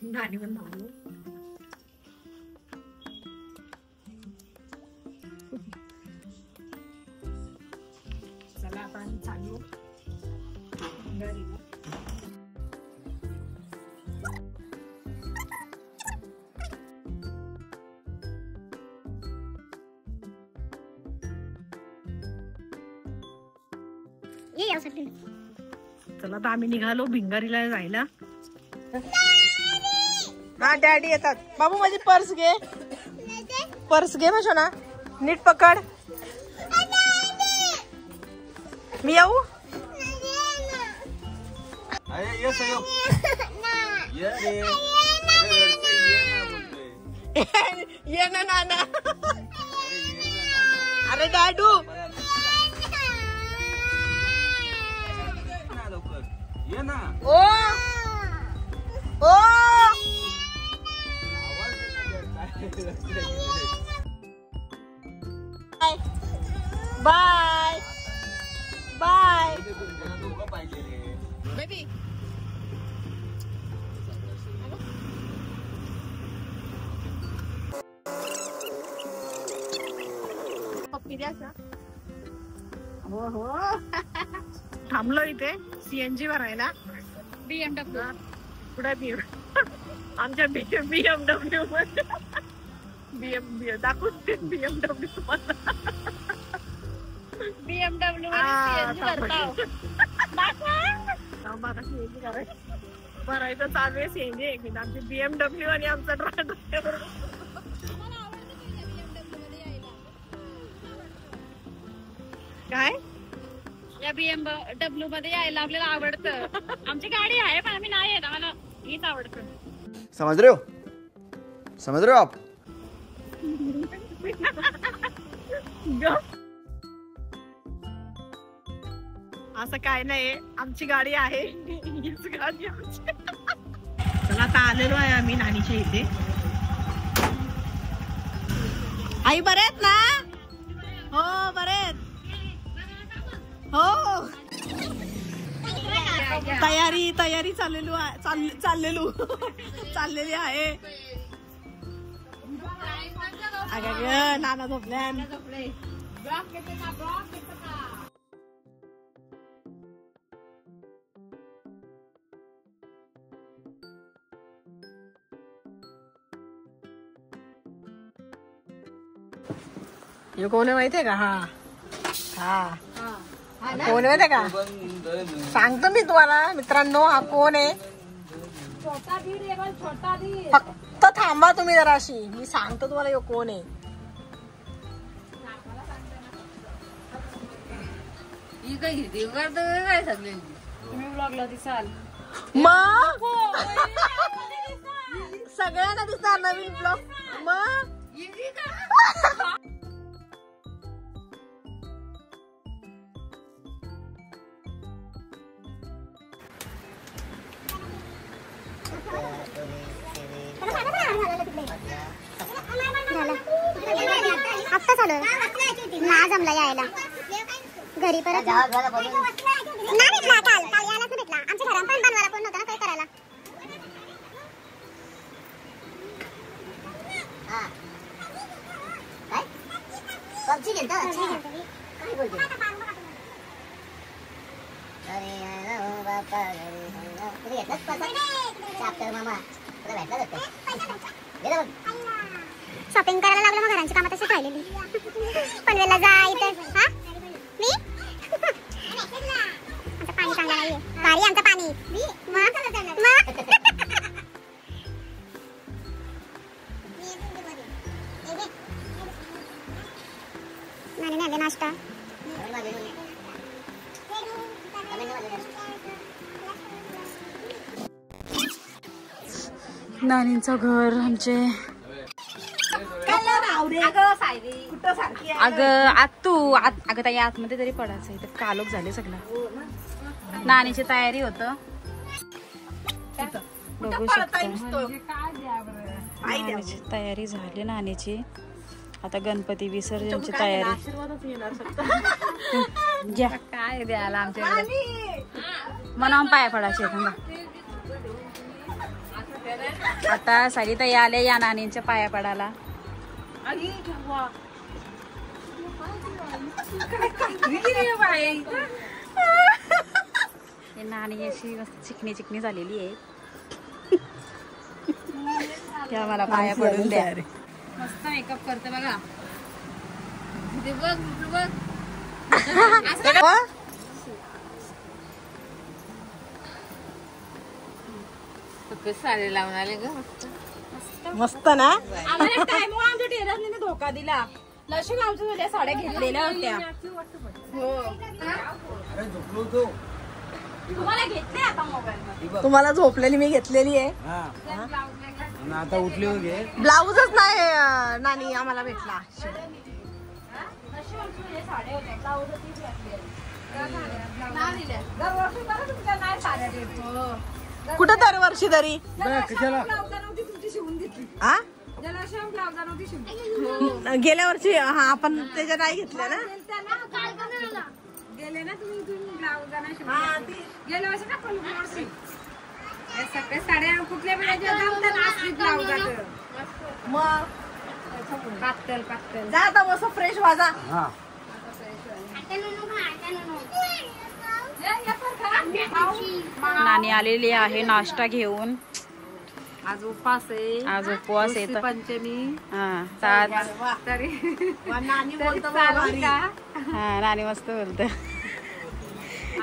गाडी पण धावलो. चला आता आम्ही चाललो घरी. चला आता आम्ही निघालो भिंगारीला जायला. हा डॅडी येतात. बाबू माझी पर्स घे, पर्स घे माझ्या ना, नीट पकड. मी येऊ. ये ना नाना. अरे डॅडू ओ ओ बाय बाय बेबी. हो हो थांबलो इथे सीएनजी भरायला. BMW पुढे आमच्या BMW मध्ये BMW दाखवून BMW भरायचं चालू आहे सीएनजी. एक आमची BMW आणि आमचा ड्रायव्हर. काय या BMW मध्ये यायला आपल्याला आवडतं. आमची गाडी आहे पण आम्ही नाही येत, आम्हाला हीच आवडतं. समझ रहे हो आप. असं काय नाही, आमची गाडी आहे, हीच गाडी आमची. चला आता आलेलो आहे आम्ही नानीच्या इथे. आई बरे आहेत ना? हो बरे आहेत. हो तयारी चाललेली आहे. अगं नाना झोपल्या. हे कोण आहे माहितीये का? हा हा कोण आहे माहितीये का? सांगतो मी तुम्हाला मित्रांनो, हा कोण आहे. फक्त थांबा तुम्ही जराशी, मी सांगतो तुम्हाला हे कोण आहे. तुम्ही ब्लॉगला दिसाल मग सगळ्यांना दिसणार नवीन ब्लॉग. मग हप्ता चालू ना जमला यायला घरी परत नाही भेटला. काल यायलाच नाही भेटला. आमच्या घरात पण बनवायला कोण नव्हता ना काय करायला. शॉपिंग करायला लागलो, मग घरांची कामं तशीच राहिलेली. पनवेलला जायचं. हा मी आमचं पाणी चांगलं नाहीये. भारी आमचं पाणी. नानी नाश्ता. नानींचं घर आमचे. अगं अगं ताई आतमध्ये तरी पडायचं इथं कालोख झाले सगळं. नानीची तयारी होत बघू शकतो. नानीची तयारी झाली. नानीची आता गणपती विसर्जनची तयारी. काय द्यायला आमच्या म्हणून पाया पडायचे. आता सरिताई आले या नानींच्या पाया पडायला. नानी अशी चिकनी चिकनी झालेली आहे. त्या मला पाया पडून द्या. मस्त मेकअप करते बघा. साडी लावून आले ग. मस्त ना. आम्हाला टाइम आमच्या टेलरने धोका दिला. लक्ष्मी आमच्या साड्या घेतलेल्या होत्या. तुम्हाला घेतले आता मोबाईल. तुम्हाला झोपलेली मी घेतलेली आहे. आता उठली होती. ब्लाऊजच नाही नानी आम्हाला भेटला. कुठं दरवर्षी तरी गेल्या वर्षी हा आपण त्याच्या नाही घेतल्या ना. गेले ना तुम्ही गेल्या वर्षी ना वर्षी सगळ्या साड्या कुठल्या मग पातळ पातळ जा आता मस्त फ्रेश वाजा. नानी आलेली आहे नाश्ता घेऊन. आज उपवास आहे. आज उपवास आहे. पंचमी. नानी मस्त बोलत.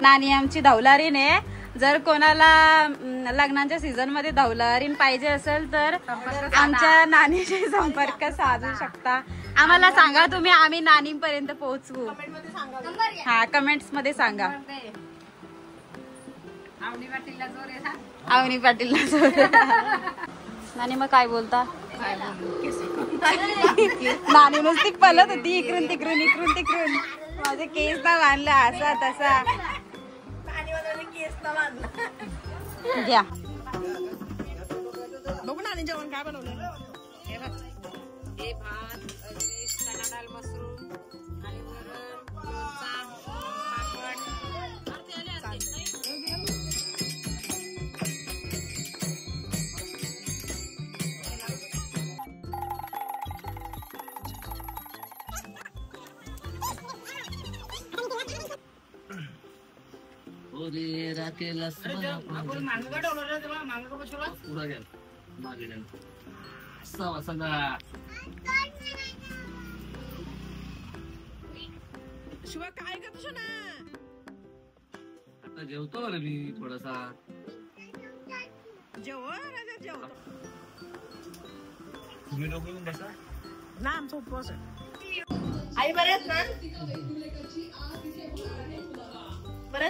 नानी आमची धवलारीन आहे. जर कोणाला लग्नाच्या सीझन मध्ये धवलारीन पाहिजे असेल तर आमच्या नानीशी संपर्क साधू शकता. आम्हाला सांगा तुम्ही, आम्ही नानीपर्यंत पोहोचवू. हा कमेंट्स मध्ये सांगा. आवनी पाटीलला जोर. नानी मग काय बोलता. नानी नुसती पलत होती इकडून तिकडून इकडून तिकडून. माझे केस ना बांधला असा तसा. घ्या बघू नानी जेवण काय बनवलं. हे भात, चणा डाळ, मशरूम आणि वरण, लोणचा, पापड. शिवा काय करतो ना. आता जेवतो रे मी थोडासा. जेवण जेवतो तुम्ही लोक बसा ना. आमचा उपवास आहे. आई बरे आहेत ना. बरे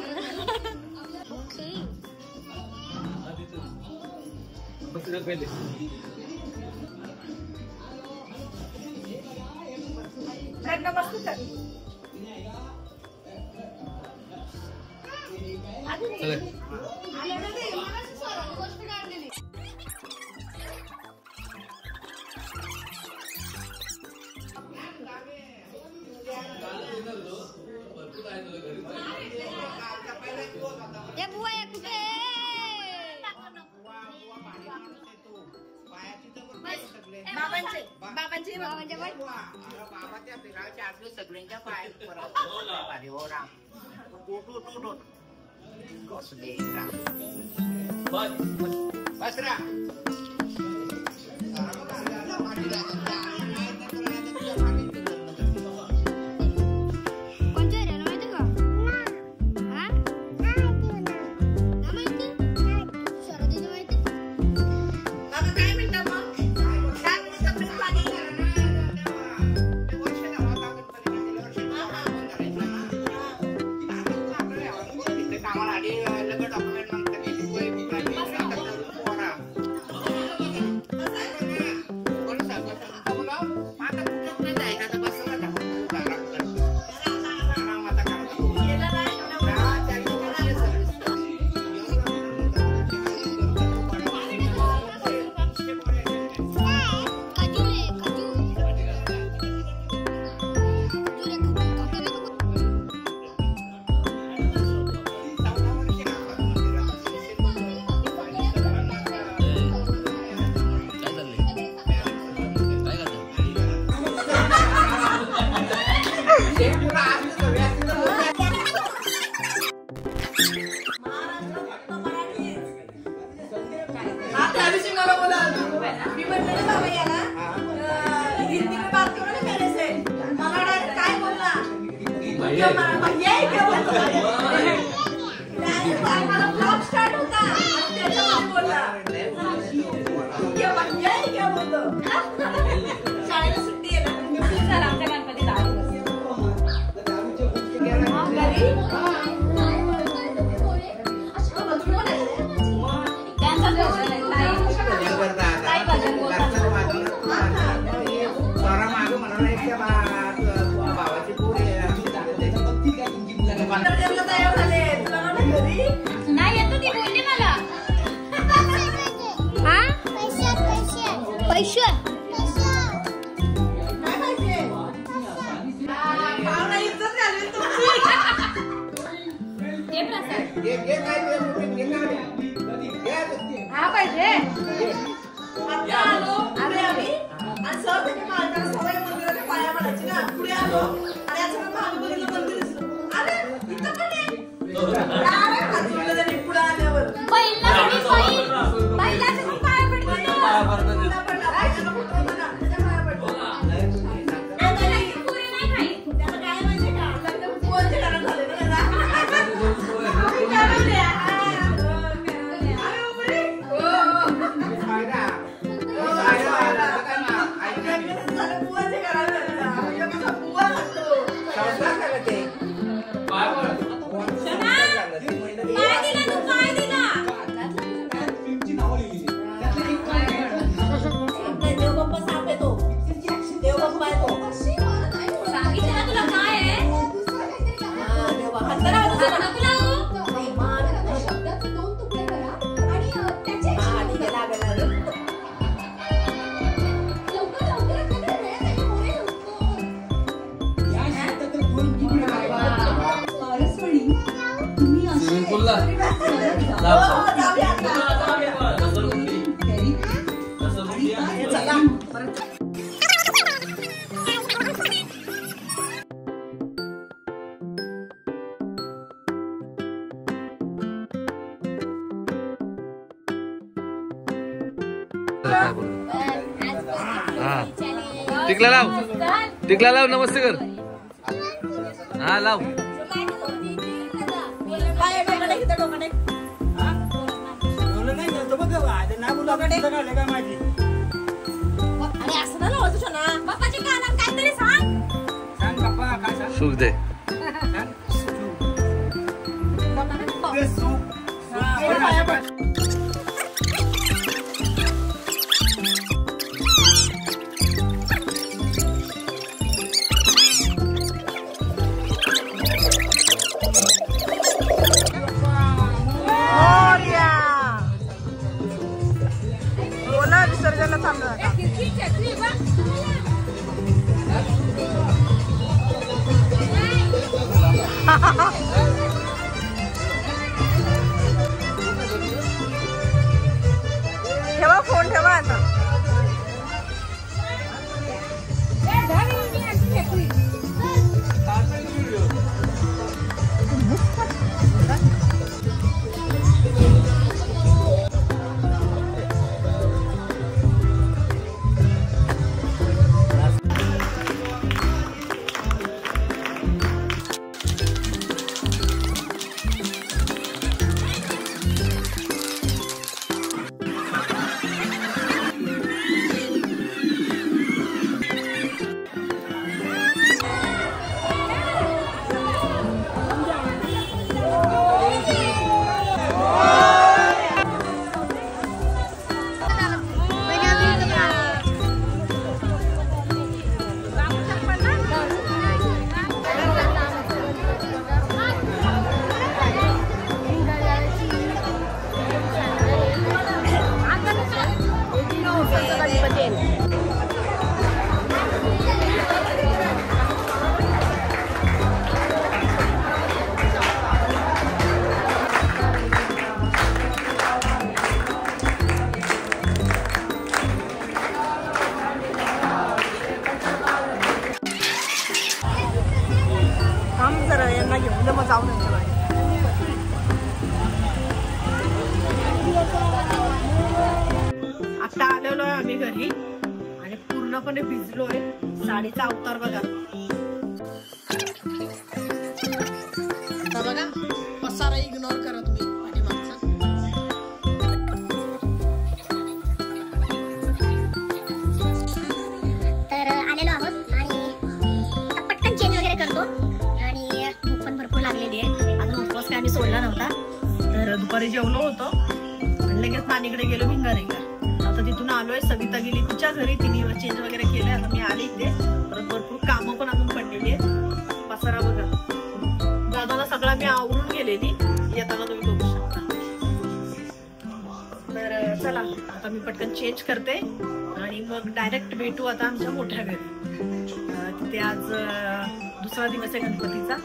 पहिले सगळ्यांच्या पायात भैया ना हिंदी में बात करो ना मेरे से। मला डायरेक्ट काय बोलला भैया क्या बोलतो मला ब्लॉग स्टार्ट होता त्याचा मग बोलला क्या भैया क्या बोलतो शाळेला सुट्टी आहे ना चल आमच्या गणपतीत आलो घरी नाही येतो ती बोलली मला पैसे हा पाहिजे अरे आम्ही आणि सर त्यांनी माझ्या सवय मंदिराच्या पाया पडायची ना पुढे आलो आणि असं आम्ही बघितलं मंदिर दिसलं अरे इथं पण आहे पुढे आल्यावर टिकला लाव, टिकला लाव, नमस्ते कर. हा लाव. बाप्पाच्या कानात काहीतरी सांग. सुख दे. विसर्जन थांबलं ठेवा फोन ठेवा आता. पूर्णपणे भिजलोय. साडीचा अवतार बघा. बघा पसारा इग्नोर करा तुम्ही पाठीमागचा. तर आलेलो आहोत आणि पटकन चेंज वगैरे करतो आणि भूक पण भरपूर लागलेली आहे. अजून उपवास काय आम्ही सोडला नव्हता. तर दुपारी जेवलो होतो आणि लगेच नानीकडे गेलो भिंगारीला. आता तिथून आलोय. सविता गेली तिच्या घरी. तिने चेंज वगैरे केलंय. आता मी आले इथे. परत भरपूर कामं पण अजून पडलेली आहेत. पसारा बघा. दादाला सगळा मी आवरून गेलेली. येताना तुम्ही बघू शकता. तर चला आता मी पटकन चेंज करते आणि मग डायरेक्ट भेटू आता आमच्या मोठ्या घरी. तिथे आज दुसरा दिवस आहे गणपतीचा.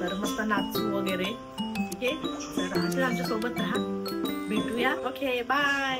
तर मस्त नाचू वगैरे. ठीक आहे. तर आज आमच्या सोबत राहा. भेटूया. Okay bye.